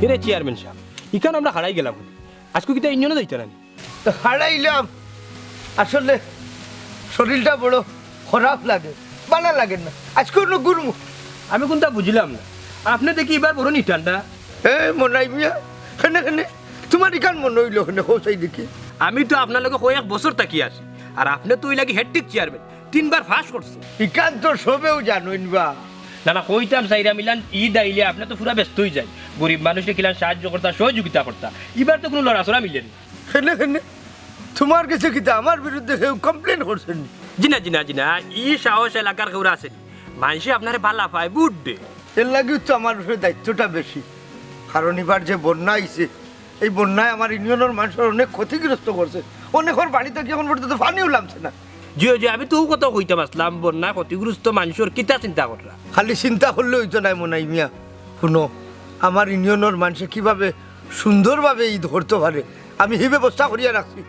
এরে চেয়ারম্যান সাহেব ইখান আমরা হারাই গেলাম আজকে কিতা ইঞ্জনও যাইতে না হারাইলাম আসলে শরীরটা বড় খারাপ লাগে ভালো লাগে না আজকে অন্য গুরমু আমি কোনটা বুঝলাম না আপনি দেখি এবার বড় নিটানটা মনাই মিয়া কেনে কেনে তোমার ইখান মনে হইল কেনে হোসাই দেখি আমি তো আপনার লগে কয়েক বছর থাকি আছি আর আপনি তো ওই লাগে হেডটিক চেয়ারম্যান 3 বার ফাঁস করছে ইখান তো সবেও জানুন বা না না কইতাম সাইরা মিলান ঈদ আইলে আপনি তো পুরা ব্যস্ত হয়ে যায় গরিব মানুষকে কিলান সাহায্য করতা সহযোগিতা করতা এবার তো কোনো লড়াচড়া মিলেন কেনে কেনে তোমার কাছে কিতা আমার বিরুদ্ধে কেউ কমপ্লেন করছেন জিনা ই সাহস এলাকার কেউ আছেন মানুষে আপনারে ভালা পায় বুঝবে এর লাগেও তো আমার উপরে দায়িত্বটা বেশি কারণ এবার যে বন্যা আইছে এই বন্যায় আমার ইউনিয়নের মানুষের অনেক ক্ষতিগ্রস্ত করছে অনেকের বাড়িতে কি এখন পর্যন্ত পানিও নামছে না জি আমি তো কত কইতাম আসলাম বন্যা ক্ষতিগ্রস্ত মানুষের কিতা চিন্তা করা খালি চিন্তা করলে হইতো নাই মনাই মিয়া শুনো আমার ইউনিয়নের মানুষে কিভাবে সুন্দরভাবে ঈদ করতে পারে আমি এই ব্যবস্থা করিয়া রাখছি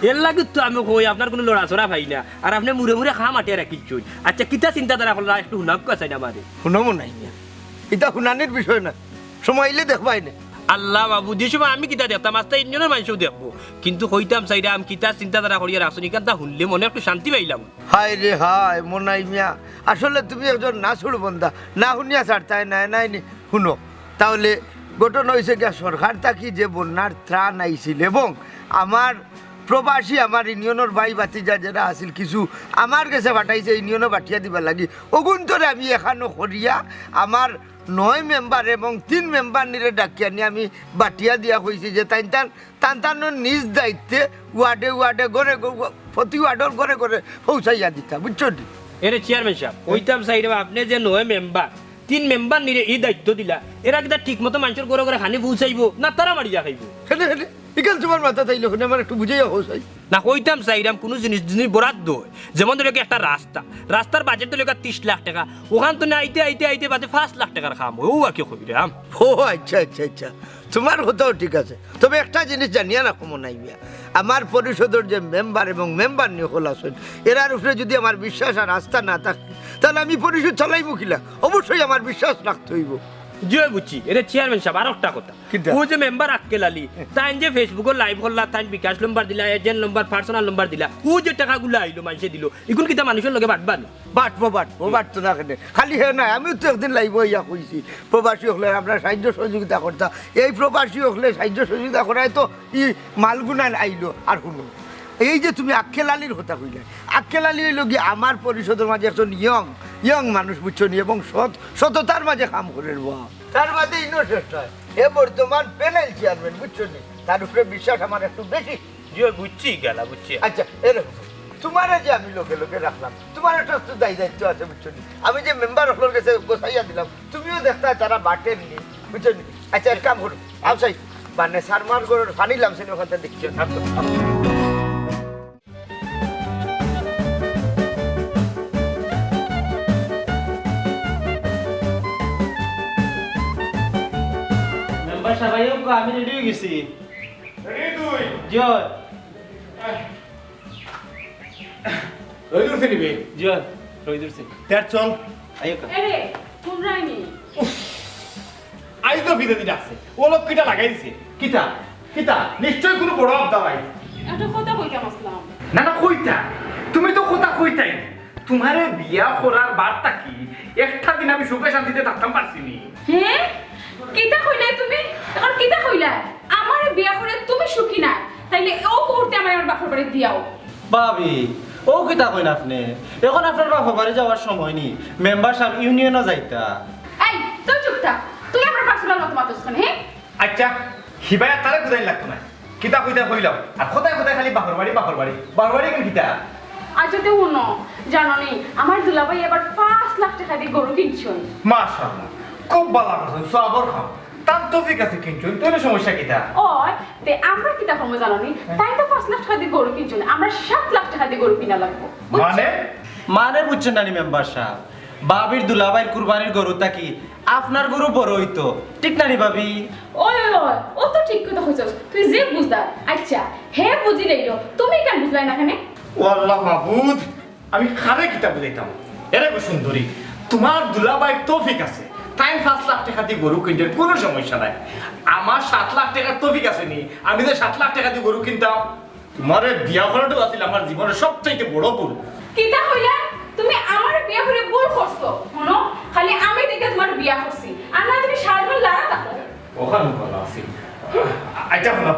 এর লাগে তো আমি কই আপনার কোনো লড়াচড়া ভাই না আর আপনি মুড়ে মুড়ে খা মাটিয়ে রাখিছুন আচ্ছা কিতা চিন্তাধারা করলা একটু হুনাক চাই না আমাদের শুনো মনাই মিয়া এটা শুনানির বিষয় না সময় এলে দেখবাই না আল্লাহ বাবু যে সময় আমি কিতা দেখতাম আস্তে ইঞ্জনের মানুষও দেখবো কিন্তু কইতাম চাইরা আমি কিতা চিন্তাধারা করিয়া রাখছি নিকান্তা শুনলে মনে একটু শান্তি পাইলাম হায় রে হায় মনাই মিয়া আসলে তুমি একজন নাছুড় বন্ধা না শুনিয়া ছাড়তাই নাই শুনো তাহলে ঘটনা হয়েছে গিয়া সরকার থাকি যে বন্যার ত্রাণ আইছিল এবং আমার প্রবাসী আমার ইউনিয়নের ভাই বাতিজা যারা আছিল কিছু আমার কাছে পাঠাইছে ইউনিয়নে পাঠিয়া দিবার লাগি অগুন্তরে আমি এখানো করিয়া আমার 9 মেম্বার এবং 3 মেম্বার নিরে ডাকিয়া নিয়ে আমি বাটিয়া দিয়া হয়েছি যে তান নিজ দায়িত্বে ওয়ার্ডে ঘরে প্রতি ওয়ার্ডর ঘরে পৌঁছাইয়া দিতা বুঝছো এরে চেয়ারম্যান সাহেব কইতাম চাইরা আপনি যে 9 মেম্বার 3 মেম্বার নিরে এই দায়িত্ব দিলা এরা কিতা ঠিক মতো মানুষের ঘরে খানি পৌঁছাইবো না তারা মারিয়া খাইবো হেলে এখান তোমার মাথা তাইলে আমার একটু বুঝাইয়া হোসাই না কইতাম চাইরাম কোনো জিনিস বরাদ্দ হয় যেমন ধরে একটা রাস্তার বাজেট তো 30 লাখ টাকা ওখান তো না আইতে বাজে 5 লাখ টাকার খাম ও আর কি কইরাম ও আচ্ছা তোমার কথাও ঠিক আছে তবে একটা জিনিস জানিয়া রাখো মনাই মিয়া আমার পরিষদের যে মেম্বার এবং মেম্বার নিয়ে হল আছেন এরার উপরে যদি আমার বিশ্বাস আর আস্থা না থাকে তাহলে আমি পরিষদ চালাইবো কিলা অবশ্যই আমার বিশ্বাস রাখতে হইব জয় বুঝছি এটা চেয়ারম্যান সাহেব আর একটা কথা ও যে মেম্বার আক্কেল আলী তাই যে ফেসবুকে লাইভ করলা তাই বিকাশ নম্বর দিলা এজেন্ট নম্বর পার্সোনাল নম্বর দিলা ও যে টাকাগুলো আইলো মানুষে দিল এগুলো কিতা মানুষের লগে বাটবো না কেন খালি হে নাই আমিও তো একদিন লাইব ইয়া কইছি প্রবাসী হলে আমরা সাহায্য সহযোগিতা করতাম এই প্রবাসী হলে সাহায্য সহযোগিতা করায় তো ই মালগুনা আইলো আর শুনো এই যে তুমি আক্কেল আলীর কথা কইলে আক্কেল আলী হইল কি আমার পরিষদের মাঝে একজন ইয়ং মানুষ বুঝছো নি এবং সততার মাঝে কাম করে তার মাঝে ইনোসেস্ট হয় এ বর্তমান প্যানেল চেয়ারম্যান বুঝছো নি তার উপরে বিশ্বাস আমার একটু বেশি বুঝছি আচ্ছা এরকম তোমার যে আমি লোকে রাখলাম তোমার একটা দায়িত্ব আছে বুঝছো নি আমি যে মেম্বার হলোর কাছে গোসাইয়া দিলাম তুমিও দেখতে তারা বাটেননি বুঝছো নি আচ্ছা এক কাম করো আউসাই মানে সারমার করে ফানিলাম সে ওখান থেকে দেখছো সবাই আমি রেডি হয়ে গেছি জয় রইদুর সে নিবে জয় রইদুর সে তার চল আরে কোন রাইনি আই তো ভিতরে দিন আছে ও লোক কিটা লাগাই দিছে কিটা নিশ্চয় কোনো বড় আবদা ভাই একটা কথা কইতাম আসলাম না কইতা তুমি তো কথা কইতাই তোমারে বিয়া করার বার্তা কি একটা দিন আমি সুখে শান্তিতে থাকতাম পারছিনি হ্যাঁ কিটা কইলা তুমি এখন কিটা কইলা আমার বিয়া করে তুমি সুখী না তাইলে ও মুহূর্তে আমার বাপের বাড়ি দিয়াও ভাবি ও কিতা কইন আপনি এখন আপনার বাপা বাড়ি যাওয়ার সময় নি মেম্বার সাহেব ইউনিয়নও যাইতা এই তুই চুপ থাক তুই আমার পার্সোনাল মত মাতস কেন হ্যাঁ আচ্ছা হিবায়া তারে বুঝাই লাগতো না কিতা কইতা কইলাম আর কোথায় খালি বাপর বাড়ি কেন কিতা আজ তো উনো জানো নি আমার দুলাভাই এবার 5 লাখ টাকা দিয়ে গরু কিনছন মাশাআল্লাহ খুব ভালো করছেন সবর খাও তার তো ঠিক আছে কিনছুন তোর সমস্যা কিতা ওই তে আমরা কিতা করব জানো নি তাই তো 5 লাখ টাকা দিয়ে গরু কিনছন আমরা 7 লাখ টাকা দিয়ে গরু কিনা লাগবো মানে বুঝছেন না নি মেম্বার সাহেব বাবির দুলাভাইর কুরবানির গরুটা কি আপনার গরু বড় হইতো ঠিক না নি ভাবি ওই ও তো ঠিক কথা কইছস তুই যে বুঝদা আচ্ছা হে বুঝি লইলো তুমি কেন বুঝলাই না কেন ও আল্লাহ মাবুদ আমি খারে কিতা বুঝাইতাম এরে গো সুন্দরী তোমার দুলাভাই তৌফিক আছে তাই 5 লাখ টাকা দিয়ে গরু কিনতে কোনো সমস্যা নাই। আমার 7 লাখ টাকার তফিক আছে নি, আমি যে 7 লাখ টাকা দিয়ে গরু কিনতাম। তোমার বিয়া করাটা আছিল আমার জীবনের সবচেয়ে বড় ভুল। কিতা কইলা তুমি আমার বিয়া করে ভুল করছো শুনো খালি আমি দেখে তোমার বিয়া করছি আর না তুমি সারাদিন লাগা থাকো ওখানে বলা আছে আচ্ছা শোনো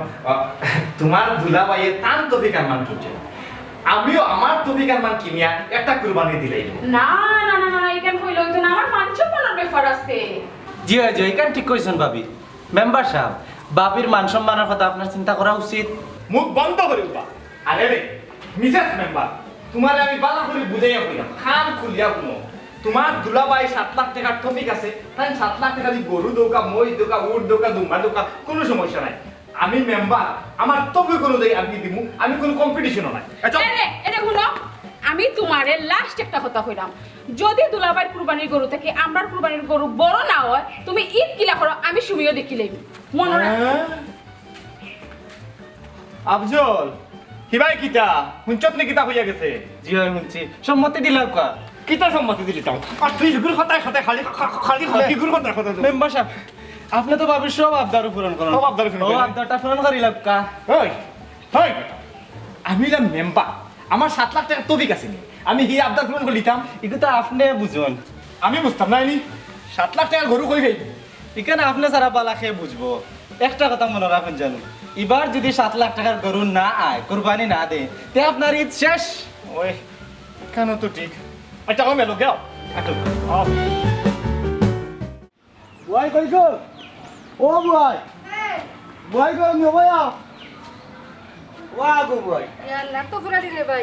তোমার দুলাভাইয়ে তান তফিকার মান কিনছে, আমিও আমার তফিকার মান কিনিয়া একটা কুরবানি দিলাই। না না না না এখান কইলো তো না আমার মানসম্মানের ব্যাপার আছে। জি হয় জি এখান ঠিক কইছেন ভাবি। মেম্বার সাহেব বাবির মান সম্মানের কথা আপনার চিন্তা করা উচিত। মুখ বন্ধ করে উঠবা। আরে রে মিসেস মেম্বার তোমার আমি বালা করে বুঝাইয়া কইলাম খান খুলিয়া কোনো তোমার দুলাভাই 7 লাখ টাকার টপিক আছে, তাই 7 লাখ টাকা দিয়ে গরু দোকা মই দোকা উট দোকা দুম্বা দোকা কোনো সমস্যা নাই। আমি মেম্বার আমার টপিক অনুযায়ী আমি দিমু, আমি কোনো কম্পিটিশনও নাই। এরে শুনো আমি তোমারে লাস্ট একটা কথা কইলাম যদি দুলাভাই কুরবানির গরু থেকে আমরার কুরবানির গরু বড় না হয় তুমি ঈদ কিলা করো আমি সুমিও দেখিলেই মনে রাখ। আফজল হিবাই কিতা হুঞ্চত নি কিতা হইয়া গেছে? জি হয় হুনছি সম্মতি দিলাম কা কিতা সম্মতি দিলি তাও আর তুই গুর কথায় কথায় খালি খালি খালি গুর কথায় কথায় মেম্বার সাহেব আপনি তো ভাবিস সব আবদার পূরণ করেন। সব আবদার পূরণ করেন। ও আবদারটা পূরণ করিলাম কা ওই ওই আমি না মেম্বার আমার 7 লাখ টাকা তফিক আছে নি, আমি হি আবদার পূরণ করে লিতাম। এটা তো আপনি বুঝুন, আমি বুঝতাম না। নি 7 লাখ টাকা গরু কই ভাই এখানে আপনি সারা বালা খেয়ে বুঝবো। একটা কথা মনে রাখুন জানো এবার যদি 7 লাখ টাকার গরু না আয় কুরবানি না দে তে আপনার ঈদ শেষ। ওই কেন তো ঠিক আচ্ছা ও মেলো গেও আটো বুয়াই কই গো ও বুয়াই বুয়াই গো নি বুয়া ওয়া গো বুয়াই ইয়াল্লা তো ফরাডি রে ভাই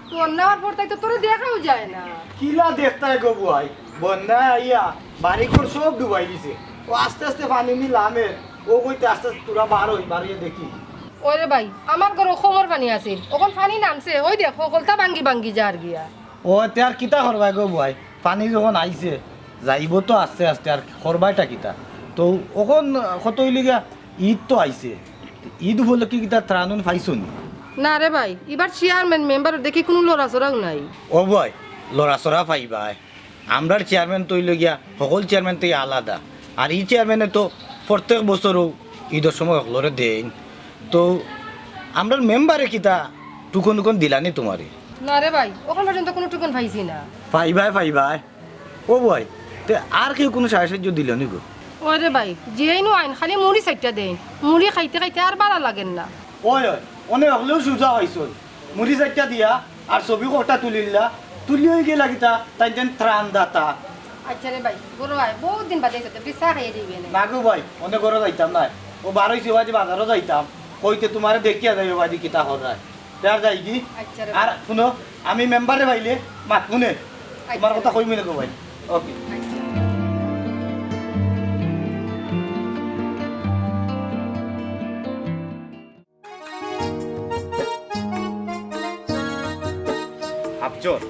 তোর নাওয়ার পর তাই তো তোরে দেখাও যায় না। কিলা দেখতাই গো বুয়াই বন্যা আইয়া বাড়ি ঘর সব ডুবাই দিছে ও আস্তে আস্তে পানি মিলামে ও কইতে আস্তে আস্তে তোরা বার হই বাড়িয়ে দেখি। ওরে ভাই আমার ঘরে খমর পানি আছে ওখন পানি নামছে ওই দেখ সকলটা ভাঙ্গি ভাঙ্গি যার গিয়া। ও তে আর কিতা করবাই গো বুয়াই পানি যখন আইছে যাইব তো আস্তে আস্তে আর করবাইটা কিতা তো ওখন কত হইলি গিয়া ঈদ তো আইছে ঈদ হলে কি কিতা ত্রাণন পাইছুন? না রে ভাই এবার চেয়ারম্যান মেম্বার দেখি কোনো লড়াচড়াও নাই। ও বয় লড়াচড়া পাইবাই আমরার চেয়ারম্যান তৈল গিয়া সকল চেয়ারম্যান তো আলাদা আর ই চেয়ারম্যানে তো প্রত্যেক বছরও ঈদের সময় সকলরে দেন তো আমরার মেম্বারে কিতা টুকন টুকন দিলানি তোমারে? না রে ভাই ওখান পর্যন্ত কোনো টুকুন পাইছি না। পাইবাই ও বয় তে আর কেউ কোনো সাহায্য দিল নি গো? ওরে ভাই যেই নো আইন খালি মুড়ি সাইটটা দেন মুড়ি খাইতে খাইতে আর ভালো লাগেন না। ওই অনেক হলেও সুজা হয়েছ মুড়ি চারটা দিয়া আর ছবি কটা তুলিলা তুলি হয়ে গেলা কিতা তাই যেন ত্রাণ দাতা। আচ্ছা রে ভাই বড় ভাই বহুত দিন বাদে এসে পিসা খাইয়ে দিবেন না গো ভাই অনেক ঘরে যাইতাম না ও 12 বাজে বাজারও যাইতাম কইতে তোমারে দেখিয়া যাইবে বাজি কিতা হরায় তার যাই কি। আচ্ছা রে আর শুনো আমি মেম্বারে ভাইলে মাত শুনে তোমার কথা কইমি না গো ভাই। ওকে আফজল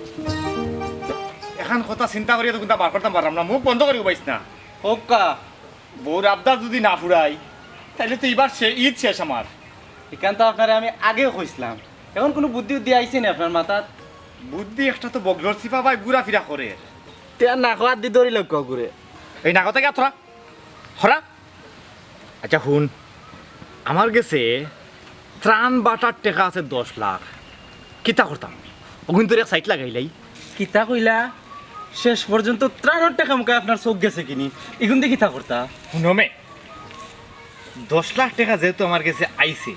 এখন কথা চিন্তা করিয়া তো কিন্তু বার করতাম পারলাম না, মুখ বন্ধ করি পাইস না। হোক কা বউর আবদার যদি না ফুরাই তাহলে তো এবার সে ঈদ শেষ আমার। এখান তো আপনারা আমি আগেও কইছিলাম, এখন কোনো বুদ্ধি উদ্ধি আইছে না আপনার মাথাত? বুদ্ধি একটা তো বগলর চিপা ভাই ঘুরা ফিরা করে তেয়ার না খাওয়ার দি ধরি লক্ষ্য করে এই নাকতে গে থরা হরা। আচ্ছা শুন আমার গেছে ত্রাণ বাটার টাকা আছে 10 লাখ, কিতা করতাম ওগুন তোর এক সাইট লাগাইলাই। কিতা কইলা শেষ পর্যন্ত ত্রাণের টাকা মুখে আপনার চোখ গেছে কিনি এগুন দিয়ে কিতা করতা? শুনমে 10 লাখ টাকা যেহেতু আমার কাছে আইছে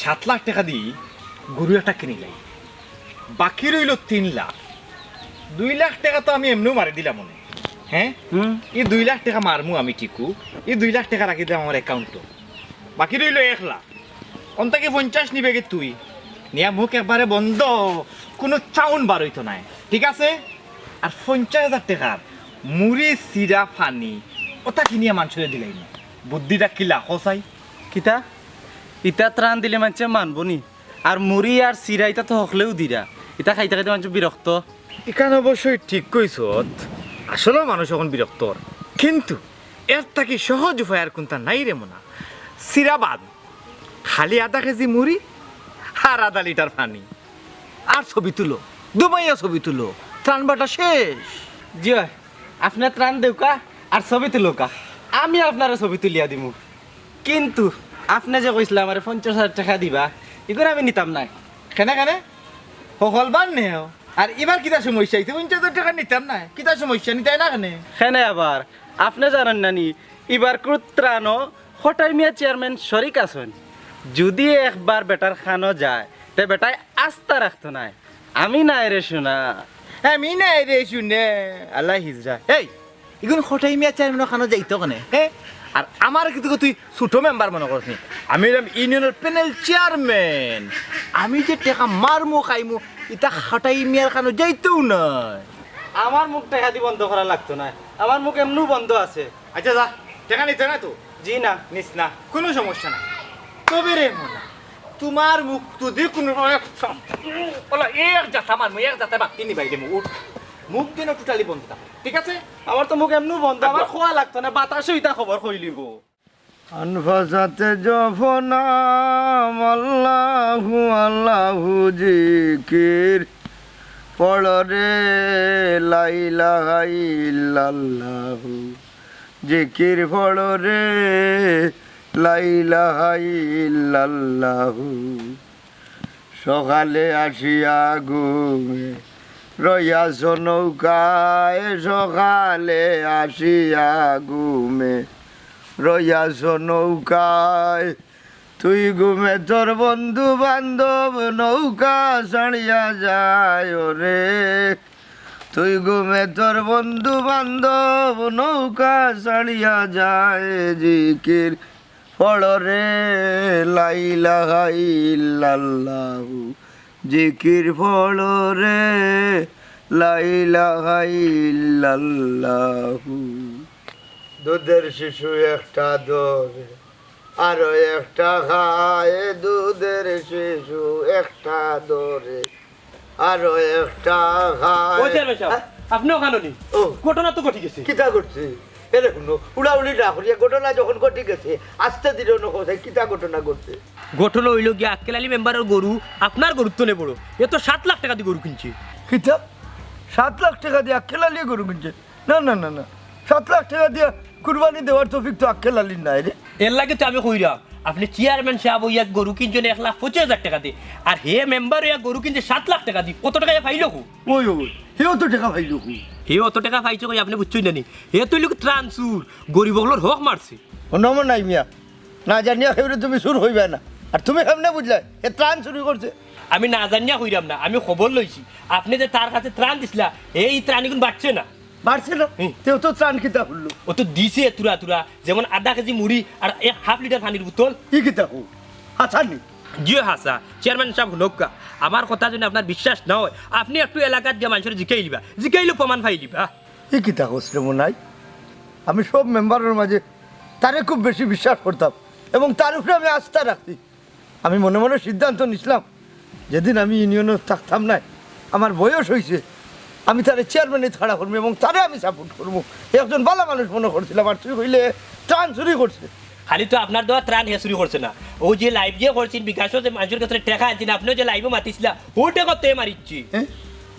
7 লাখ টাকা দিয়ে গরু একটা কিনিলাই, বাকি রইল 3 লাখ। 2 লাখ টাকা তো আমি এমনিও মারি দিলাম মনে। হ্যাঁ এই 2 লাখ টাকা মারমু আমি ঠিকু, এই 2 লাখ টাকা রাখি দিলাম আমার অ্যাকাউন্টে, বাকি রইল 1 লাখ। অন্তাকে 50 নিবে গে তুই নিয়া মুখ একবারে বন্ধ, কোনো চাউন বার হইতো নাই ঠিক আছে। আর 50,000 টাকার মুড়ি চিরা ফানি ওটা কিনিয়া মানুষের দিলাই না। বুদ্ধিটা কিলা হসাই কিতা ইটা ত্রাণ দিলে মানুষে মানব নি? আর মুড়ি আর চিরা ইটা তো হকলেও দিরা, ইটা খাইতে খাইতে মানুষ বিরক্ত। এখানে অবশ্যই ঠিক কইস, আসলেও মানুষ এখন বিরক্ত, কিন্তু এর থাকি সহজ উপায় আর কোনটা নাই রে মনা। চিরাবাদ খালি আধা কেজি মুড়ি আর আধা লিটার পানি আর ছবি তুলো, দুবাইয়া ছবি তুলো, ত্রাণ বাটা শেষ। জি আপনার ত্রাণ দেউকা আর ছবি তুলোকা আমি আপনার ছবি তুলিয়া দিমু কিন্তু আপনি যে কইসলা আমার 50,000 টাকা দিবা এগুলো আমি নিতাম নাই কেন কেন সকল বার নেও আর এবার কিতা সমস্যা হইছে 50,000 টাকা নিতাম না কিতা সমস্যা নিতাই না কেন কেন আবার আপনি জানেন নানি এবার কুত্রানো কোটাই মিয়া চেয়ারম্যান শরিক আছেন যদি একবার বেটার খানো যায় তে বেটাই আস্থা রাখতো না আমি নাই রে শোনা আমি নাই রে শুনে আল্লাহ হিজরা এই এগুলো কোটাই মিয়া চেয়ারম্যান খানো যাইতো কেনে হ্যাঁ আর আমার কিন্তু তুই ছোট মেম্বার মনে করছিস আমি ইউনিয়নের প্যানেল চেয়ারম্যান আমি যে টাকা মারমু খাইমু এটা খাটাই মিয়ার খানো যাইতেও নয় আমার মুখ টাকা দি বন্ধ করা লাগতো না আমার মুখ এমনও বন্ধ আছে আচ্ছা যা টাকা নিতে না তো জি না নিস না কোনো সমস্যা না তবে রে মোনা তোমার মুখ যদি কোনো এক যাতা মারমু এক যাতা বাকি নিবাই দে মুখ দিন টোটালি বন্ধ ঠিক আছে আমার তো মুখ এমনও বন্ধ আমার খোয়া লাগতো না বাতাসও ইটা খবর কইলিব আনফাসাতে জফনাম আল্লাহু আল্লাহু জিকির পড়রে লা ইলাহা ইল্লাল্লাহু জিকির পড়রে লা ইলাহা ইল্লাল্লাহু সকালে আসিয়া ঘুমে রইয়াছ নৌকায় সকালে আসিয়া ঘুমে রইয়াছ নৌকায় তুই ঘুমে তোর বন্ধু বান্ধব নৌকা ছাড়িয়া যায় রে তুই ঘুমে তোর বন্ধু বান্ধব নৌকা ছাড়িয়া যায় জিকির পড়রে লা ইলাহা ইল্লাল্লাহু জিকির পড়রে লা ইলাহা ইল্লাল্লাহু দুধের শিশু একটা ধরে আরো একটা খায় দুধের শিশু একটা ধরে আরো একটা খায় আপনি ওখানে নি ও ঘটনা তো ঘটে গেছে কিতা করছে এরে শুনো উড়াউড়ি না করিয়া ঘটনা যখন ঘটে গেছে আসতে দিল না কোথায় কিতা ঘটনা ঘটছে ঘটনা হইল গিয়া আক্কেলালি মেম্বারের গরু আপনার গরুর তো নেই বড় এ তো 7 লাখ টাকা দিয়ে গরু কিনছি কিতা 7 লাখ টাকা দিয়ে আক্কেলালি গরু কিনছে না না না না 7 লাখ টাকা দিয়ে কুরবানি দেওয়ার তৌফিক তো আক্কেলালি নাই রে এর লাগে তো আমি কইরাম আপনি চেয়ারম্যান সাহেব ওই এক গরু কিনছেন 1,25,000 টাকা দিয়ে আর হে মেম্বার এক গরু কিনছে 7 লাখ টাকা দিয়ে কত টাকা পাইলো কো ওই ওই হেও তো টাকা পাইলো হে অত টাকা পাইছো কই আপনি বুঝছই না নি হে তো লোক ট্রান্সফার গরিব হলোর হক মারছে নমন নাই মিয়া না জানিয়া খেয়ে তুমি সুর হইবে না আর তুমি কেমনে বুঝলে এ ত্রাণ চুরি করছে আমি না জানিয়া কইরাম না আমি খবর লইছি আপনি যে তার কাছে ত্রাণ দিছিলা এই ত্রাণ এখন বাড়ছে না বাড়ছে না তেও তো ত্রাণ কিতা হলো ও তো দিছে তুরা তুরা যেমন আধা কেজি মুড়ি আর 1/2 লিটার পানির বোতল ই কিতা হো আচ্ছা নি জিও হাসা চেয়ারম্যান সাহেব নৌকা আমার কথা যদি আপনার বিশ্বাস না হয় আপনি একটু এলাকার যে মানুষের জিকাইলো প্রমাণ পাইলিবা ই কিতা হচ্ছে মনাই আমি সব মেম্বারের মাঝে তারে খুব বেশি বিশ্বাস করতাম এবং তার উপরে আমি আস্থা রাখছি আমি মনে মনে সিদ্ধান্ত নিছিলাম যেদিন আমি ইউনিয়নে থাকতাম না আমার বয়স হয়েছে আমি তারে চেয়ারম্যানে ছাড়া করবো এবং তারে আমি সাপোর্ট করবো একজন ভালো মানুষ মনে করছিলাম আর তুই হইলে ত্রাণ চুরি করছে খালি তো আপনার দেওয়া ত্রাণ হেসুরি করছে না ও যে লাইভ যে করছেন বিকাশও যে মানুষের কাছে টাকা আনছেন আপনিও যে লাইভও মাতিছিলা ও টাকা তে মারিচ্ছি হ্যাঁ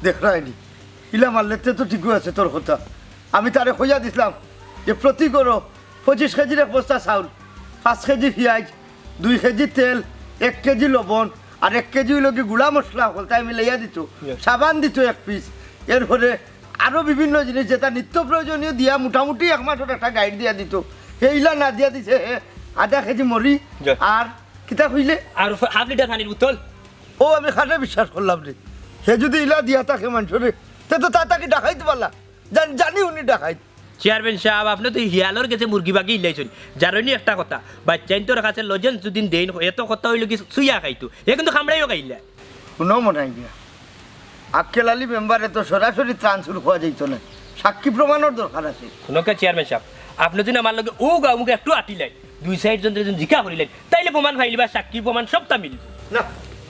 দেখ রায়নি ইলা মারলেতে তো ঠিকই আছে তোর কথা আমি তারে খোঁজা দিছিলাম যে প্রতি করো 25 কেজির এক বস্তা চাউল 5 কেজি পেঁয়াজ 2 কেজি তেল 1 কেজি লবণ আর 1 কেজি হইল কি গুঁড়া মশলা হল তাই মিলাইয়া দিত সাবান দিত 1 পিস এরপরে আরও বিভিন্ন জিনিস যেটা নিত্য প্রয়োজনীয় দিয়া মোটামুটি 1 মাসের একটা গাইড দিয়া দিত এইলা না দিয়া দিছে আধা কেজি মরি আর কিতা হইলে আর 1/2 লিটার পানির বোতল ও আমি খাটে বিশ্বাস করলাম রে সে যদি ইলা দিয়া থাকে মানুষরে তে তো তাকে ডাকাইতে পারলা জানি উনি ডাকাইত চেয়ারম্যান সাহেব আপনি তো হিয়ালোর কাছে মুরগি বাগি ইলাইছেন যারনি একটা কথা বাচ্চাইন তোর কাছে লজেন যদিন দেন এত কথা হইল কি সুইয়া খাইতো এ কিন্তু খামড়াইও খাইলা শুনো মনে হয় গিয়া আক্কেল আলী মেম্বারে তো সরাসরি ট্রান্সফার হওয়া যাইতো না সাক্ষী প্রমাণের দরকার আছে শুনকা চেয়ারম্যান সাহেব আপনি যদি আমার লগে ও গা মুখে একটু আটিলেন 2 সাইড জন জিকা করিলেন তাইলে প্রমাণ ফাইলিবা সাক্ষী প্রমাণ সবটা মিলবে না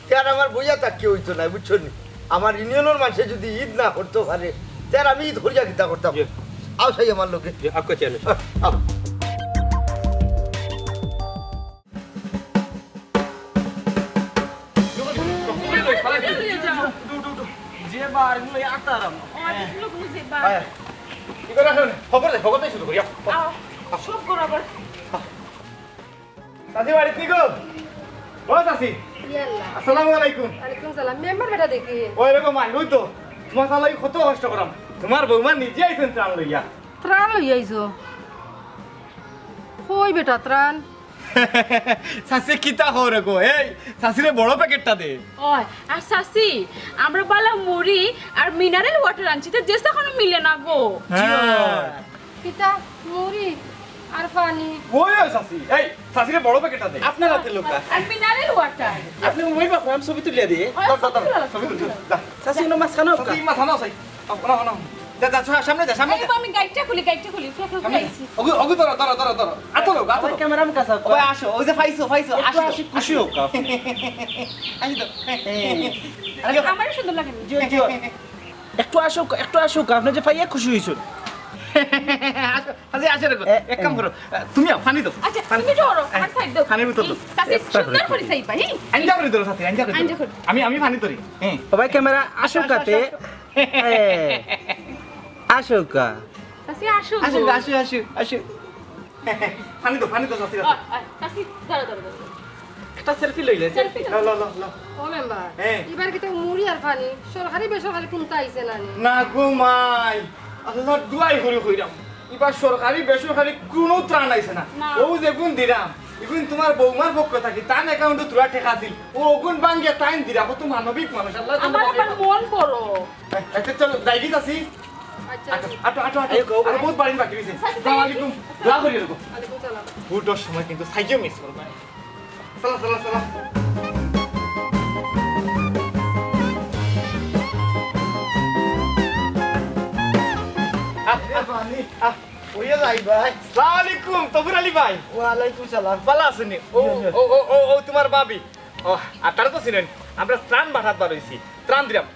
তার আমার বইয়া তাকে হইতো না বুঝছো নি আমার ইউনিয়নের মানুষে যদি ঈদ না করতে পারে তার আমি ঈদ করিয়া কিতা করতাম আও সাই আমার লোকে আপকা চেয়ারম্যান আও যে বার গুলো আটারাম কি করে আসুন খবরটাই শুরু করি সব করো আবার চাচি বাড়ি কি গো ও চাচি আসসালামু আলাইকুম ওয়ালাইকুম সালাম মেম্বার বেটা দেখি ওই রকম আইলই তো তোমার চালাই কত কষ্ট করাম তোমার বৌমা নিজে আইছেন ত্রাণ লইয়া ত্রাণ লই আইছো কই বেটা ত্রাণ চাচি কিতা করে গো এই চাচিরে বড় প্যাকেটটা দে ওই আর সাসি আমরা বালা মুড়ি আর মিনারেল ওয়াটার আনছি তো যেসা কোনো মিলে না গো কিতা মুড়ি আর পানি ওই চাচি এই চাচিরে বড় প্যাকেটটা দে আপনার হাতে লোকা আর মিনারেল ওয়াটার আপনি মোবাইল বা আমি ছবি তুলিয়া দিয়ে ছবি তুলছি যা চাচি নো মাছ খানো চাচি মাথা নাও চাই না যা সামনে যা সামনে এই আমি গাইডটা খুলি ফেক আইছি অগু ধরো আতলো ক্যামেরা মে কাছে ওই আসো ওই যে পাইছো আসো আসি খুশি হোক আসি তো আমার সুন্দর লাগে না। জিও জিও একটু আসো আপনি যে পাইয়া খুশি হইছো আসে রে এক কাম করো তুমি পানি দাও আচ্ছা তুমি ধরো আমার সাইড দাও পানির ভিতর দাও। সাসি সুন্দর করে চাইবা হ্যাঁ আঞ্জা করে ধরো সাথে আঞ্জা করে আঞ্জা করে। আমি পানি ধরি হ্যাঁ সবাই ক্যামেরা আসো কাতে আসো কা সাসি আসো আসো পানি দাও সাথে সাসি ধরো একটা সেলফি লইলে সেলফি ল ও মেম্বার হ্যাঁ। এবার কি তো মুড়ি আর পানি সরকারি বেসরকারি কোনটা আইছে না নি না গো মাই আল্লাহ দুয়াই করে কইরাম এবার সরকারি বেসরকারি কোনো ত্রাণ আইছে না না। ও যে গুণ দিরাম এখন তোমার বৌমার পক্ষ থাকি তার অ্যাকাউন্টে তোরা ঠেকা আছিল ও গুণ বাঙ্গিয়া টাইম দিরা কত মানবিক মানুষ আল্লাহ আমার আবার মন করো আচ্ছা চলো যাইগি আছি আচ্ছা আটো আর বহুত বাড়ি বাকি রয়েছে আসসালামু আলাইকুম দোয়া করি রকম ওয়ালাইকুম সালাম বুটোর সময় কিন্তু সাইকেও মিস করবা চলো ওইয়া যাই ভাই আসসালামু আলাইকুম তবুর আলী ভাই ওয়ালাইকুম সালাম ভালো আছেন ও তোমার ভাবি ও আপনারা তো ছিলেন আমরা ত্রাণ বাঠাত বার হইছি ত্রাণ দিলাম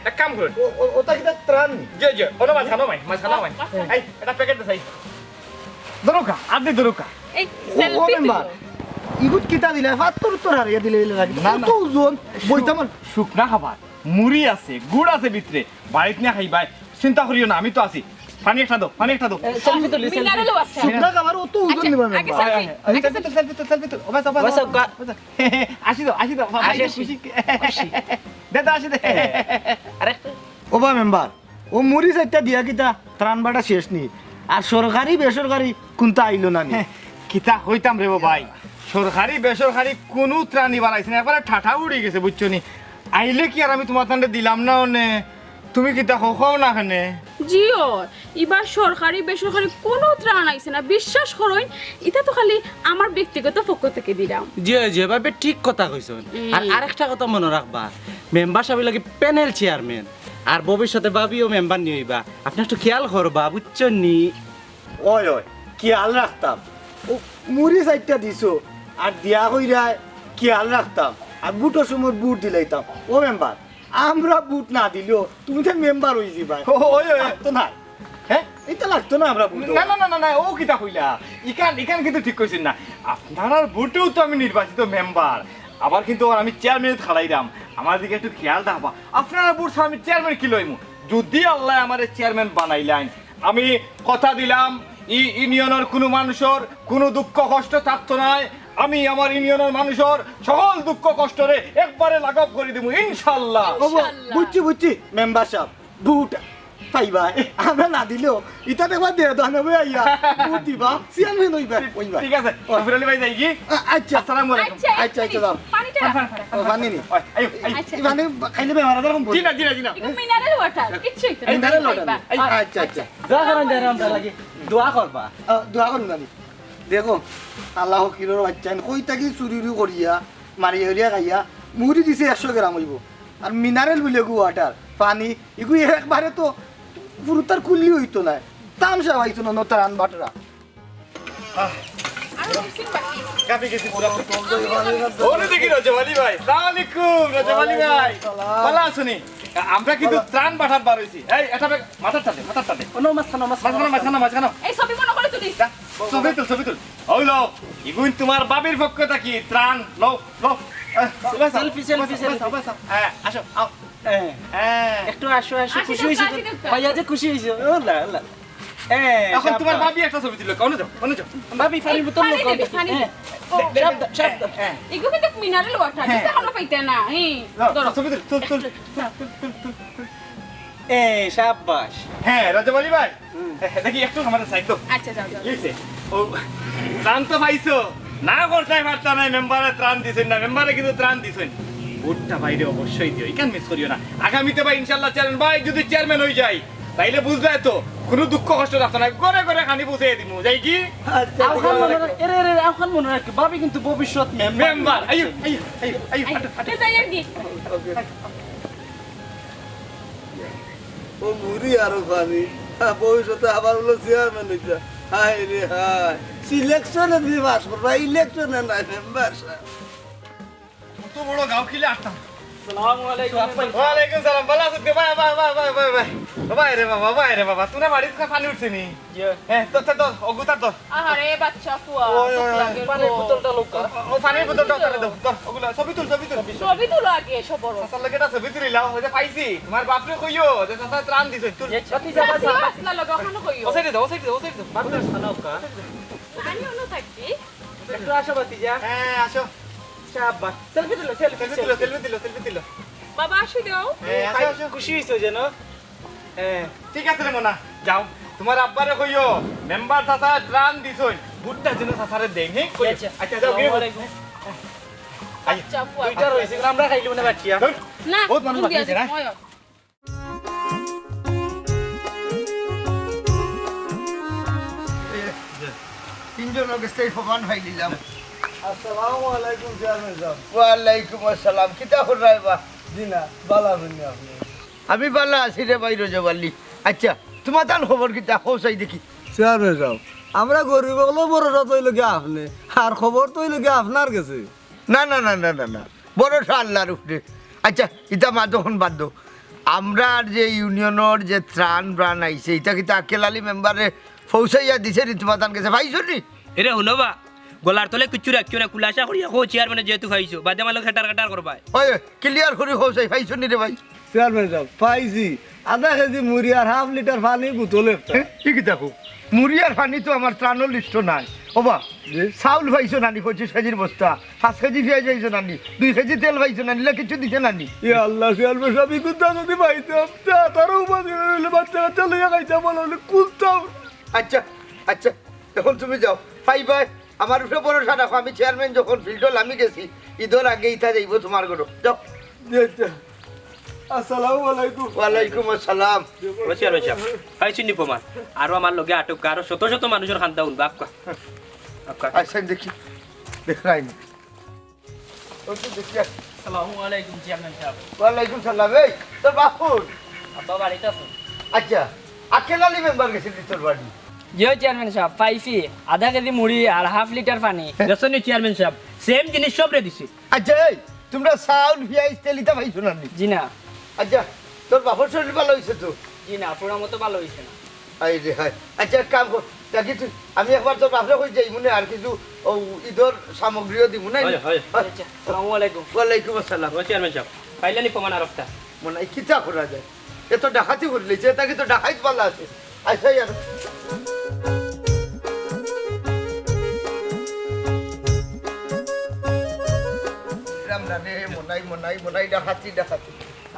এক কাম করুন ওটা কি ত্রাণ যে ওনো মাছ খানো মাই এই এটা প্যাকেট দেখাই দরুকা আপনি দরুকা এই সেলফি ইগুত কিতা দিলে ফাত্তর উত্তর হারিয়ে দিলে কত ওজন বইতাম শুকনা খাবার মুড়ি আছে গুড় আছে ভিতরে বাড়িতে না খাইবাই চিন্তা করিও না আমি তো আছি পানি একটা দাও সেলফি তুলি মিনারেল ওয়াটার শুকনা খাবার অত ওজন নিবা আগে সেলফি সেলফি তো আসি দাও খুশি দাদা আসি দে আরে ওবা মেম্বার ও মুড়ি চাইটা দিয়া কিতা ত্রাণ বাটা শেষ নি আর সরকারি বেসরকারি কোনটা আইলো না নি কিতা হইতাম রে ভাই সরকারি বেসরকারি কোনো ত্রাণই বাড়াইছে না একবারে ঠাঠা উড়ে গেছে বুঝছো নি আইলে কি আর আমি তোমার তান্ডে দিলাম না ওনে তুমি কিতা খাও না খানে জিও এবার সরকারি বেসরকারি কোনো ত্রাণ আইছে না বিশ্বাস করুন এটা তো খালি আমার ব্যক্তিগত পক্ষ থেকে দিলাম জি ভাবে ঠিক কথা কইছন আর আরেকটা কথা মনে রাখবা মেম্বার সাহেব লাগি প্যানেল চেয়ারম্যান আর ভবিষ্যতে ভাবিও মেম্বার নিইবা আপনি একটু খেয়াল করবা বুঝছেন নি ওই খেয়াল রাখতাম ও মুড়ি চাইটা দিছো আর দিয়া কইরা খেয়াল রাখতাম আর বুটের সময় বুট দিলাইতাম ও মেম্বার আমরা বুট না দিলেও তুমি তো মেম্বার হয়ে যাবা ওই তো না হ্যাঁ এটা লাগতো না আমরা বুট না ও কিতা কইলা ইকান কিন্তু ঠিক কইছেন না আপনার ভোটেও তো আমি নির্বাচিত মেম্বার আবার কিন্তু আমি চেয়ারম্যান খাড়াইলাম আমার দিকে একটু খেয়াল রাখবা আপনারা ভোট আমি চেয়ারম্যান কি লইমু যদি আল্লাহ আমার চেয়ারম্যান বানাইলেন আমি কথা দিলাম ইউনিয়নের কোনো মানুষের কোনো দুঃখ কষ্ট থাকতো না আমি আমার ইউনিয়নের মানুষের সকল দুঃখ কষ্টরে একবারে লাঘব করে দিব ইনশাআল্লাহ বুঝছি মেম্বার সাহেব বুট পাইবা আমরা না দিলেও ইটা দেখবা দেহ দানবে আইয়া বুট দিবা চেয়ারম্যান হইবা ঠিক আছে ফিরালি ভাই যাই কি আচ্ছা আসসালামু আলাইকুম আচ্ছা দাও পানিটা পানি নি আইও এই পানি খাইলে বেমার এরকম জি না এটা মিনারেল ওয়াটার কিচ্ছুই তো মিনারেল ওয়াটার আচ্ছা দোয়া করেন আমরা লাগি দোয়া করবা দোয়া করুন নানি দেখো আল্লাহ কিলোর বাচ্চা কই থাকি চুরি করিয়া মারিয়া হরিয়া খাইয়া মুড়ি দিছে 100 গ্রাম হইব আর মিনারেল বলে ওয়াটার পানি এগু একবারে তো পুরুতার কুল্লি হইতো না তামসা হইতো না নতারান বাটরা আর রুসিং বাকি কাপি গেছি পুরো ওরে দেখি রজমালি ভাই আসসালামু আলাইকুম রজমালি ভাই ভালো আছেন আমরা কিন্তু ত্রাণ পাঠাত বার হইছি এই এটা মাথাটা দে কোনো মাছ খানো এই সবই মনে করে তুলিস ছবি তুল হইলো ইগুন তোমার বাবির পক্ষ থাকি ত্রাণ লো সেলফি হ্যাঁ আসো একটু আসো খুশি হইছো ভাইয়া যে খুশি হইছো এখন তোমার ভাবি একটা ছবি দিল কোন যাও ভাবি পানির বোতল পানি লোক দেবে, পানি দেবে। ও, এগুলো কিন্তু মিনারেল ওয়াটার, দিছে আমরা পাইতে না। ধরো। ছবি দিল তুল শাবাশ হ্যাঁ রাজা বলি ভাই দেখি একটু আমাদের সাইড তো আচ্ছা, যাও, যাও। কি হইছে ও ত্রাণ তো পাইছো না করতে পারতা না মেম্বারে ত্রাণ দিছেন না মেম্বারে কিন্তু ত্রাণ দিছেন ভোটটা বাইরে অবশ্যই দিও ইকান মিস করিও না আগামীতে ভাই ইনশাআল্লাহ চেয়ারম্যান ভাই যদি চেয়ারম্যান হয়ে যাই তাইলে বুঝলে তো কোনো দুঃখ কষ্ট রাখতো না ঘরে ঘরে খানি পৌঁছে দিমু যাই কি এখন মনে রাখি ভাবি কিন্তু ভবিষ্যৎ মেম্বার আইও তো যাই আর কি। ও মুড়ি আরো পানি ভবিষ্যতে আবার হলো চেয়ারম্যান হইতা হায় রে হায় সিলেকশনে দিয়ে বাস করবা ইলেকশনে নাই মেম্বার কত বড় গাঁও খিলে আসতাম আসসালামু আলাইকুম ওয়ালাইকুম সালাম ভালো আছো কে ভাই ভাই রে বাবা তুই না বাড়িতে পানি উঠছিস নি হ্যাঁ তো অগুতা তো আহারে বাচ্চা ফুয়া। পানির বোতলটা লোক ও পানির বোতলটা ওখানে দাও ওগুলা ছবি তুল ছবি তুলো আগে সব বড়। আসলে কেটা ছবি তুলিলাও ওই যে পাইছি তোমার বাপরে কইও যে চাচা ত্রাণ দিছে তুল আসলা লগা খানো কইও। ও সাইডে দাও বাপের খানাও কা আমি অন্য থাকবি। একটু আশাবাদী যা হ্যাঁ আসো শাবাশ সেলফি দিল বাবা আসি দাও। হ্যাঁ আসো খুশি হইছো যেন ঠিক আছে রে মোনা যাও তোমার আব্বারে কইও মেম্বার চাচা ত্রাণ দিছই বুটটা যেন চাচারে দেই হ্যাঁ আচ্ছা যাও গিয়ে বাচ্চা ফুয়া। দুইটা রইছে আমরা খাইলু না বাচ্চা না বহুত মানুষ তুমি বাকি আছে না? ময়। তিনজনের কাছে সমান ভাই দিলাম আসসালামু আলাইকুম চেয়ারম্যান সাহেব ওয়ালাইকুম আসসালাম কিতা কর রাইবা দিনা বালা বনি আপনি আমি বালা আছি রে ভাই রোজাবাল্লি আচ্ছা তোমার তান খবর কিতা হোসাই দেখি চেয়ারম্যান সাহেব আমরা গরিব হলেও বড়টা তৈল গিয়ে আপনি আর খবর তৈল গিয়ে আপনার কাছে না না না না না না বড়টা আল্লাহর উপরে আচ্ছা ইটা মা তখন বাদ দাও আমরা যে ইউনিয়নের যে ত্রাণ আইছে এটা কিতা আকেলালি মেম্বারে পৌঁছাইয়া দিছে নি তোমার তান কাছে ভাইছো নি এরে শুনবা গলার তলে কিচ্ছু রাখিও না কুলাসা করিয়া কো চেয়ারম্যানে যেহেতু খাইছো বাদে মালো খেটার করবাই ওই ক্লিয়ার করে পৌঁছাই ভাইছো নি রে ভাই চেয়ারম্যান সাহেব পাইছি আধা কেজি মুড়ি আর হাফ লিটার পানি বোতলে ঠিকই দেখো মুড়ি আর পানি তো আমার ত্রাণের লিস্ট নাই ওবা চাউল পাইছো নানি 25 কেজির বস্তা 5 কেজি পেঁয়াজ পাইছো নানি 2 কেজি তেল পাইছো নানি কিছু দিছে নানি এ আল্লাহ চেয়ারম্যান সাহেব ইকুতা যদি পাইতাম তারও উপাধি হইলে বাচ্চা কাচ্চা লইয়া খাইতাম বলে কুলতাম আচ্ছা আচ্ছা এখন তুমি যাও পাই ভাই আমার উপরে ভরসা রাখো আমি চেয়ারম্যান যখন ফিল্ডল আমি গেছি ঈদের আগে ইটা যাইব তোমার ঘর যাও আসসালামু আলাইকুম ওয়ালাইকুম আসসালাম ও চেয়ারম্যান সাহেব খাইছি নি প্রমাণ আর আমার লগে আটক আরো শত শত মানুষের খান্দা উনবা আপকা আচ্ছা দেখি দেখাই নি ওকে দেখি আসসালামু আলাইকুম চেয়ারম্যান সাহেব ওয়ালাইকুম সালাম এই তোর বাপুর আব্বা বাড়িতে আছো আচ্ছা আকেলালি মেম্বার গেছিল তোর বাড়ি জিও চেয়ারম্যান সাহেব পাইছি আধা কেজি মুড়ি আর হাফ লিটার পানি দেখছনি চেয়ারম্যান সাহেব সেম জিনিস সব রে দিছি আচ্ছা এই তোমরা চাউল পেঁয়াজ তেলিটা পাইছো নানি জি না আচ্ছা তোর বাপর শরীর ভালো হয়েছে তো জি না পুরো মতো ভালো হয়েছে না আই রে হাই আচ্ছা এক কাম কর দেখি তুই আমি একবার তোর বাপরে কই যাই মনে আর কিছু ও ঈদের সামগ্রীও দিব না হয় হয় আচ্ছা আসসালামু আলাইকুম ওয়ালাইকুম আসসালাম ও চেয়ারম্যান সাহেব পাইলানি প্রমাণ আর একটা মনে হয় কিতা করা যায় এত ডাকাতি করলে যে তাকে তো ডাকাইত পাল্লা আছে আচ্ছা আর রাম রানে মনাই ডাকাতি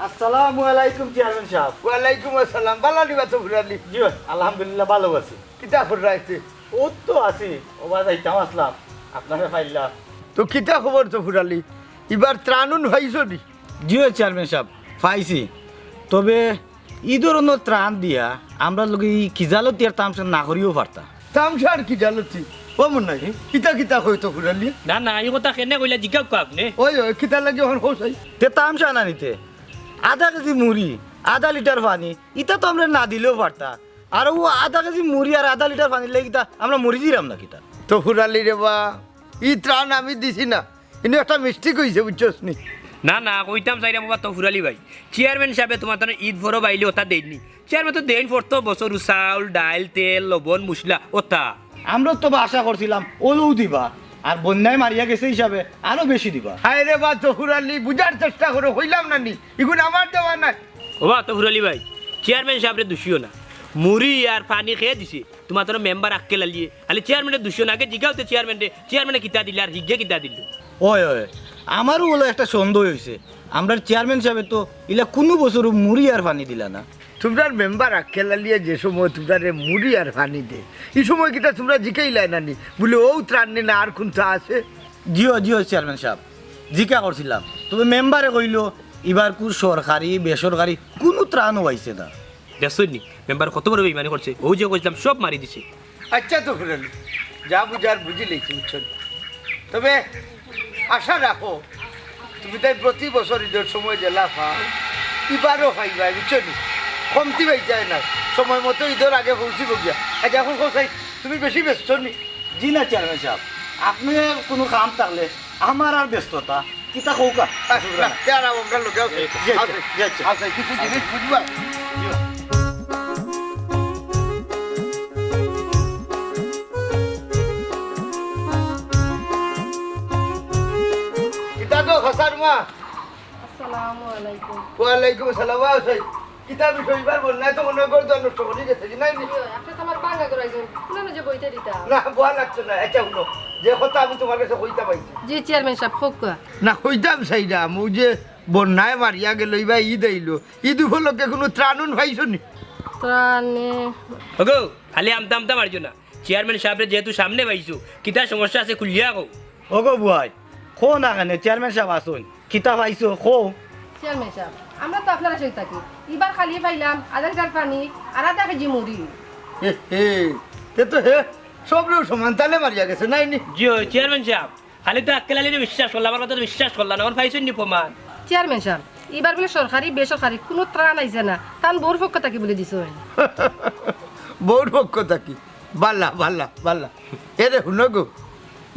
আসসালামু আলাইকুম চেয়ারম্যান সাহেব ওয়ালাইকুম আসসালাম বালা নিবা তো ঘুরালি জি আলহামদুলিল্লাহ ভালো আছি কিতা করে রাখছে ও তো আছি ওবা যাইতাম আসলাম আপনারা পাইলাম তো কিতা খবর তো ঘুরালি এবার ত্রাণুন ভাইছো নি জিও চেয়ারম্যান সাহেব পাইছি তবে ঈদের অন্য ত্রাণ দিয়া আমরা লোক এই কিজালত আর তামসা না করিও পারতা তামসার কি জালতি ও মন নাই কিতা কিতা হইতো ঘুরালি না না এই কথা কেনে কইলা জিজ্ঞাসা কো আপনি ওই কিতা লাগে এখন হোসাই তে তামসা না নিতে আধা কেজি মুড়ি আধা লিটার পানি ইটা তো আমরা না দিলেও পারতা আর ও আধা কেজি মুড়ি আর আধা লিটার পানি লেগে আমরা মুড়ি দিলাম না কিটা তো ঘুরালি রে বা ই ত্রাণ আমি দিছি না কিন্তু একটা মিস্টেক হয়েছে বুঝছস নি না না কইতাম চাইরাম বাবা তো ফুরালি ভাই চেয়ারম্যান সাহেবে তোমার তো ঈদ ভরো বাইলে ওটা দেয়নি চেয়ারম্যান তো দেন ফরতো বছর চাউল ডাইল তেল লবণ মশলা ওটা আমরা তো আশা করছিলাম ওলও দিবা আর বন্যায় মারিয়া গেছে হিসাবে আরো বেশি দিবা হায় রে বা তো ঘুরালি বুঝার চেষ্টা করো হইলাম না নি এগুলো আমার দেওয়া নাই ওবা তো ফুরালি ভাই চেয়ারম্যান সাহেবরে দোষিও না মুড়ি আর পানি খেয়ে দিছি তোমার তোর মেম্বার আক্কে লালিয়ে খালি চেয়ারম্যানের দুশো নাকে জিগাওতে চেয়ারম্যানে কিতা দিলে আর হিগে কিতা দিল ওই ওই আমারও হলো একটা সন্দেহ হয়েছে আমরা চেয়ারম্যান সাহেব তো ইলা কোনো বছর মুড়ি আর পানি দিলা না তোমরা মেম্বার আক্কেলা লিয়ে যে সময় তোমরা মুড়ি আর পানি দে এই সময় কিটা তোমরা জিকাইলাই নানি বলে ও ত্রাণ নে না আর কোনটা আছে জিও জিও চেয়ারম্যান সাহেব জিকা করছিলাম তবে মেম্বারে কইল এবার কোন সরকারি বেসরকারি কোনো ত্রাণও পাইছে না দেখছনি মেম্বার কত বড় বেইমানি করছে ও যে কইছিলাম সব মারি দিছে আচ্ছা তো ফেরেন যা বুঝার বুঝি লেছি বুঝছেন তবে আশা রাখো তুমি তাই প্রতি বছর ঈদের সময় জেলা খাও এবারও খাইবা বুঝছেন কমতি পাই যায় না সময় মতো ঈদের আগে পৌঁছিব গিয়া আচ্ছা এখন কোথায় তুমি বেশি ব্যস্ত নি জি না চেয়ারম্যান সাহেব আপনি কোনো কাম থাকলে আমার আর ব্যস্ততা কিতা কৌকা আমরা লোকে কিছু জিনিস বুঝবা মা আসসালামু আলাইকুম ওয়ালাইকুম আসসালাম আছে কিতাব বিষয়বার বল না তো মনে কর দন নষ্ট করে গেছে না আপনি তো আমার বাঙ্গা করাইছেন শুনে যে বইতে দিতা না বল লাগছে না আচ্ছা শুনো যে কথা আমি তোমার কাছে কইতা পাইছি জি চেয়ারম্যান সাহেব খোকা না কইতাম সাইডা মু যে বন্যায় মারিয়া গেল ইবা ঈদ আইলো ঈদ উপলক্ষে কোনো ত্রাণুন পাইছো নি ত্রাণে ওগো খালি আমতা মারছো না চেয়ারম্যান সাহেবের যেহেতু সামনে পাইছো কিতা সমস্যা আছে খুলিয়া কও ওগো বুয়াই খো না কেন চেয়ারম্যান সাহেব আসুন কিতা পাইছো খো চেয়ারম্যান সাহেব আমরা তো আপনারা সই থাকি এবার খালি পাইলাম আধা লিটার পানি আর আধা কেজি মুড়ি হে তে তো হে সব লোক সমান তালে মারিয়া গেছে নাই নি জি চেয়ারম্যান সাহেব খালি তো আক্কেল আলীর বিশ্বাস করলাম আমার কথা তো বিশ্বাস করলাম না আমার পাইছেন নি প্রমাণ চেয়ারম্যান সাহেব এবার বলে সরকারি বেসরকারি কোনো ত্রাণ আইছে না তান বোর পক্ষ থাকি বলে দিছ বউর পক্ষ থাকি বাল্লা বাল্লা বাল্লা এরে শুনো গো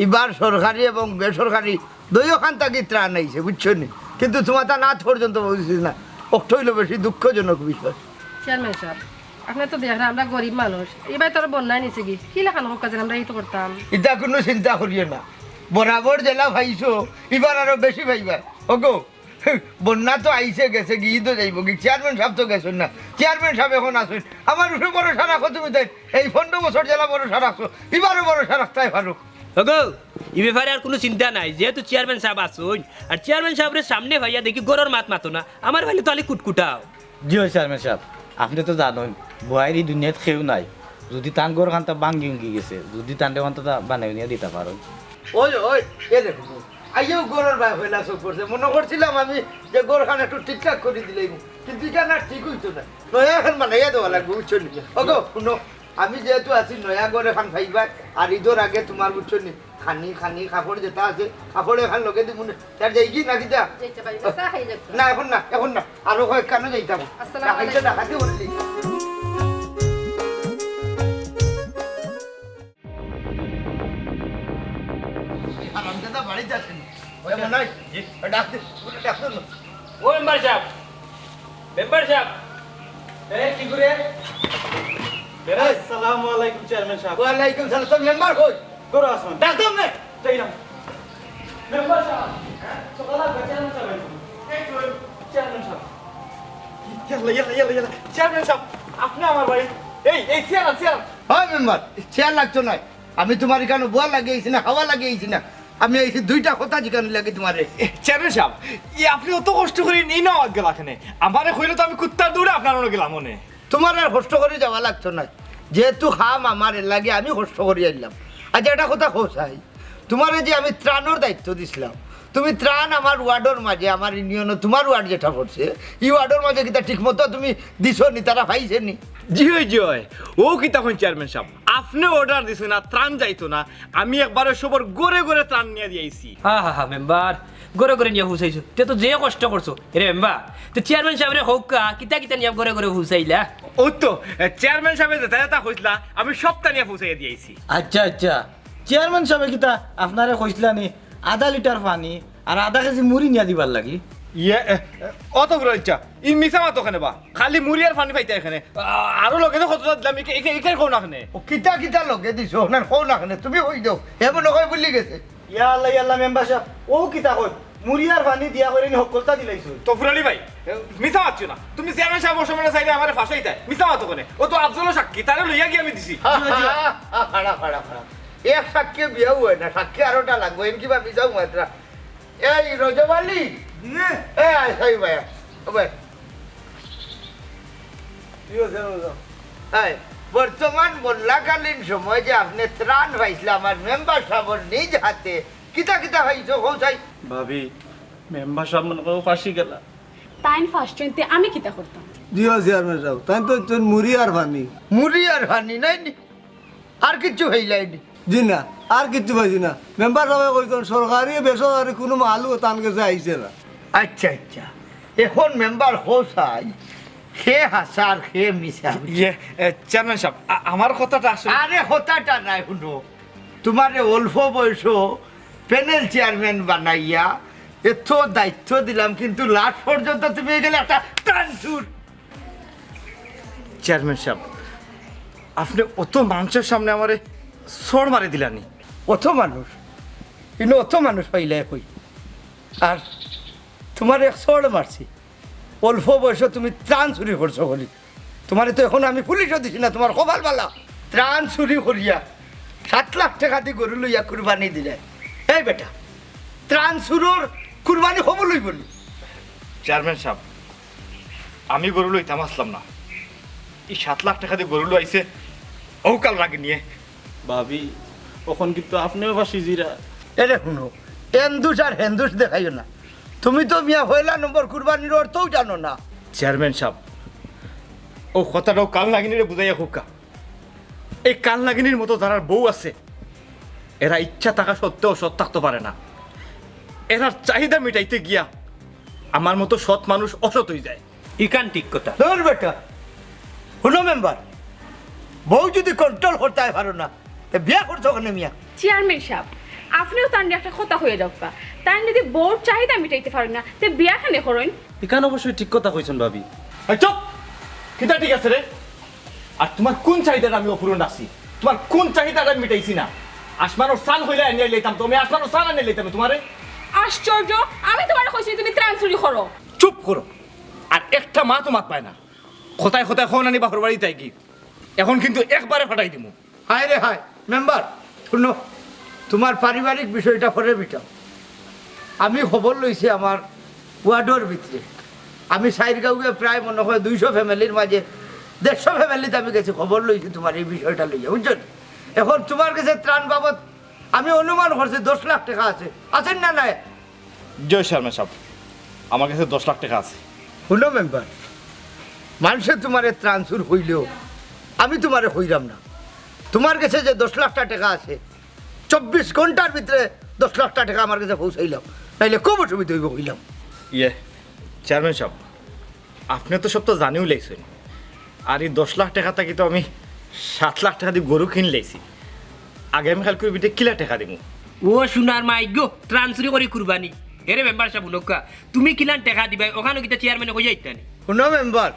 এবার সরকারি এবং বেসরকারি দুইখান থাকি ত্রাণ আইছে বুঝছো নি কিন্তু তোমার তা নাথ পর্যন্ত বলছিস না অক্ট হইল বেশি দুঃখজনক বিষয় চেয়ারম্যান সাহেব আপনি তো দেখেন আমরা গরিব মানুষ এবার তোর বন্যায় নিছে কি লেখানো হোক কাজে আমরা এই তো করতাম এটা কোনো চিন্তা করিও না বরাবর জেলা ভাইছো এবার আরো বেশি ভাইবা ওগো বন্যা তো আইসে গেছে কি তো যাইব কি চেয়ারম্যান সাহেব তো গেছেন না চেয়ারম্যান সাহেব এখন আসুন আমার উঠে ভরসা রাখো তুমি তাই এই 15 বছর জেলা ভরসা রাখছো এবারও ভরসা রাখতাই ভালো ওগো এই ব্যাপারে আর কোনো চিন্তা নাই যেহেতু চেয়ারম্যান সাহেব আসুন আর চেয়ারম্যান সাহেবের সামনে ভাইয়া দেখি গরুর মাতো না আমার ভাইলে তো আলি কুটকুটাও জি চেয়ারম্যান সাহেব আপনি তো জানেন বুয়াইরি দুনিয়াত কেউ নাই যদি তান গর খানটা ভাঙ্গি উঙ্গি গেছে যদি তান্ডে অন্তত বানাই নিয়ে দিতে পারো ওই ওই এ দেখো আইও গরুর ভাই হইলা সব করছে মনে করছিলাম আমি যে গরখান একটু ঠিকঠাক করে দিলেই কিন্তু এটা না ঠিক হইতো না নয়া এখন বানাইয়া দেওয়া লাগবে বুঝছো নি ওগো শুনো আমি যেহেতু আছি নয়া গড় এখন খাইবা আর ঈদের আগে তোমার বুঝছো নি খানি কাপড় যেটা আছে কাপড় এখন লগে দিব তার যাই কি নাকি যা না এখন না আরো কয়েক কানো যাইতাম দেখাতে বললি আরামদাদা বাড়িতে আছেন ওই মনে হয় ডাক্তার ও মেম্বার সাহেব এই কি করে আসসালামু আলাইকুম চেয়ারম্যান সাহেব ওয়ালাইকুম সালাম তো মেম্বার কই গরু আসুন ডাক্তার নে যাইলাম মেম্বার সাহেব সকালে চেয়ারম্যান সাহেব চেয়ারম্যান সাহেব ইয়াল্লা চেয়ারম্যান সাহেব আপনি আমার বাড়ি এই চেয়ার হয় মেম্বার চেয়ার লাগতো না আমি তোমার এখানে বোয়া লাগিয়েছি না হাওয়া লাগিয়েছি না আমি এই দুইটা কথা যেখানে লাগে তোমার চেয়ারম্যান সাহেব আপনি অত কষ্ট করে নিই না গেলা এখানে আমারে কইলে তো আমি কুত্তার দৌড়ে আপনার গেলাম মনে তোমার আর কষ্ট করে যাওয়া লাগতো না যেহেতু খাম আমার লাগে আমি কষ্ট করে আইলাম আচ্ছা এটা কথা খোঁজাই তোমার যে আমি ত্রাণের দায়িত্ব দিছিলাম তুমি ত্রাণ আমার ওয়ার্ডের মাঝে আমার ইউনিয়নে তোমার ওয়ার্ড যেটা পড়ছে এই ওয়ার্ডের মাঝে কিতা ঠিক মতো তুমি দিছো নি তারা পাইছে নি জি ও কি তখন চেয়ারম্যান সাহেব আপনি অর্ডার দিছেন না ত্রাণ যাইতো না আমি একবারে সবার গড়ে গড়ে ত্রাণ নিয়ে দিয়েছি হা মেম্বার গড়ে নিয়ে হুসাইছো তে তো যে কষ্ট করছো রে মেম্বার তো চেয়ারম্যান সাহেব রে হোক কিতা নিয়ে গড়ে হুসাইলা ও তো চেয়ারম্যান সাহেব যেটা হইছিলা আমি সবটা নিয়ে পৌঁছাইয়া দিয়েছি আচ্ছা চেয়ারম্যান সাহেব কিতা আপনারে কইছিলা নি আধা লিটার পানি আর আধা কেজি মুড়ি নিয়ে দিবার লাগি অত করে ইচ্ছা ই মিশা মাতো ওখানে বা খালি মুড়ি আর পানি পাইতে এখানে আরো লোকে তো কতটা দিলাম এখানে কোন ওখানে ও কিতা লগে দিছো না কোন না তুমি হই দাও এমন নকয় বলি গেছে ইয়াল্লা মেম্বার সাহেব ও কিতা কই মুড়ি আর পানি দিয়া করে নি সকলতা দিলাইছো তো ফুরালি ভাই মিছা মারছো না তুমি চেয়ারম্যান সাহেব বসে চাইলে আমার ফাঁসাই দেয় মিছা মাতো কোনে ও তো আফজল সাক্ষী তারে লইয়া গিয়ে আমি দিছি খাড়া এক সাক্ষী বিয়াও হয় না সাক্ষী আরোটা লাগবে এম কিবা বিজাও মাত্রা এই রজবালি এ আই ভাই ভাই বর্তমান বন্যাকালীন সময় যে আপনি ত্রাণ পাইছিল আমার মেম্বার সাহেবের নিজ হাতে কিতা কিতা পাইছো কোথায় ভাবি মেম্বার সাহেব মনে করো ফাঁসি গেলা টাইম ফার্স্ট আমি কিতা করতাম জিও চেয়ারম্যান সাহেব তাই তো মুড়ি আর পানি মুড়ি আর হানি নাই নি আর কিছু হইলাইনি জি না আর কিচ্ছু পাইছি না মেম্বার সাহেব কইতেন সরকারি বেসরকারি কোনো মালু তান কাছে আইছে না আচ্ছা আচ্ছা এখন মেম্বার হোসাই খে হাসার খে মিশা চেয়ারম্যান সাহেব আমার কথাটা আসলে আরে হতাটা নাই শুনো তোমারে অল্প বয়স প্যানেল চেয়ারম্যান বানাইয়া এত দায়িত্ব দিলাম কিন্তু লাস্ট পর্যন্ত তুমি গেলে একটা ট্রান্সফার চেয়ারম্যান সাহেব আপনি অত মানুষের সামনে আমারে সর মারি দিলানি অত মানুষ কিন্তু অত মানুষ পাইলে কই আর তোমার এক সড় মারছি অল্প বয়সে তুমি ত্রাণ চুরি করছো বলি তোমার তো এখন আমি পুলিশও দিছি না তোমার কপাল বালা ত্রাণ চুরি করিয়া 7 লাখ টাকা দিয়ে গরু লইয়া কুরবানি দিলে এই বেটা ত্রাণ চুরোর কুরবানি হব লই বলি চেয়ারম্যান সাহেব আমি গরু লইতাম আসলাম না এই 7 লাখ টাকা দিয়ে গরু লইছে কাল লাগে নিয়ে ভাবি তখন কিন্তু আপনিও ফাঁসি জিরা এরে শুনো এন্দুস আর হেন্দুস দেখাইও না তুমি তো মিয়া হইলা নম্বর কুরবানির অর্থও জানো না চেয়ারম্যান সাহেব ও কথাটাও কাল লাগিনিরে বুঝাইয়া হোকা এই কাল লাগিনির মতো যারা বউ আছে এরা ইচ্ছা থাকা সত্ত্বেও সৎ থাকতে পারে না এরার চাহিদা মিটাইতে গিয়া আমার মতো সৎ মানুষ অসৎ হয়ে যায় ইকান ঠিক কথা তোর বেটা শুনো মেম্বার বউ যদি কন্ট্রোল করতে পারো না তা বিয়া করছো ওখানে মিয়া চেয়ারম্যান সাহেব আপনিও তার নিয়ে একটা কথা হয়ে যাও তাই যদি বোর চাহিদা মিটাইতে পারেন না তে বিয়া খানে করেন এখানে অবশ্যই ঠিক কথা কইছেন ভাবি চুপ কিতা ঠিক আছে রে আর তোমার কোন চাহিদাটা আমি অপূরণ আছি তোমার কোন চাহিদাটা আমি মিটাইছি না আসমানোর সাল হইলে এনে লইতাম তুমি আসমানোর সাল এনে লইতাম তোমারে আশ্চর্য আমি তোমার কইছি তুমি ত্রাণ চুরি করো চুপ করো আর একটা মা তো মাত পায় না কোথায় কোথায় খন আনি বাপর বাড়ি তাই কি এখন কিন্তু একবারে ফাটাই দিমু হায় রে হায় মেম্বার শুনো তোমার পারিবারিক বিষয়টা পরে বিটাও আমি খবর লইছি আমার ওয়ার্ডের ভিতরে আমি সাইরগাঁওয়ে প্রায় মনে হয় 200 ফ্যামিলির মাঝে 150 ফ্যামিলিতে আমি গেছি খবর লইছি তোমার এই বিষয়টা লইয়া বুঝছো এখন তোমার কাছে ত্রাণ বাবদ আমি অনুমান করছি 10 লাখ টাকা আছে আছেন না নাই জয় শর্মা সাহেব আমার কাছে 10 লাখ টাকা আছে শুনো মেম্বার মানুষের তোমার ট্রান্সফার হইলেও আমি তোমারে হইলাম না তোমার কাছে যে 10 লাখ টাকা আছে 24 ঘন্টার ভিতরে 10 লাখ টাকা আমার কাছে পৌঁছাইলাম নাইলে খুব অসুবিধা হইব হইলাম চেয়ারম্যান সাহেব আপনি তো সব তো জানিও লাইছেন আর এই 10 লাখ টাকা থাকি তো আমি 7 লাখ টাকা দিয়ে গরু কিনে লাইছি আগামীকাল করে বিটে কিলা টাকা দিব ও সোনার মাই গো ট্রান্সফার করি কুরবানি এরে মেম্বার সাহেব লোকা তুমি কিলান টাকা দিবা ওখানে কিটা চেয়ারম্যানে কই যাইতানি শুনো মেম্বার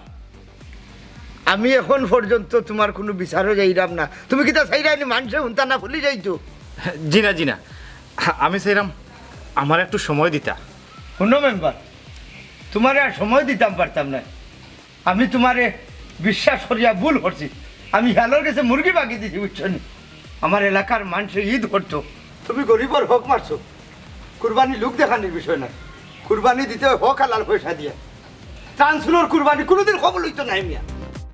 আমি এখন পর্যন্ত তোমার কোনো বিচারও যাইরাম না তুমি কি তা চাইরানি মানুষে হুনতা না ভুলি যাইতো জি না আমি চাইলাম আমার একটু সময় দিতা শুনো মেম্বার তোমারে আর সময় দিতাম পারতাম না আমি তোমারে বিশ্বাস করিয়া ভুল করছি আমি হেলোর কাছে মুরগি বাগিয়ে দিছি বুঝছো নি আমার এলাকার মানুষে ঈদ করতো তুমি গরিবর হক মারছো কুরবানি লোক দেখানির বিষয় না কুরবানি দিতে হক হালাল পয়সা দিয়া ট্রান্সফার কুরবানি কোনোদিন খবর লইতো নাই মিয়া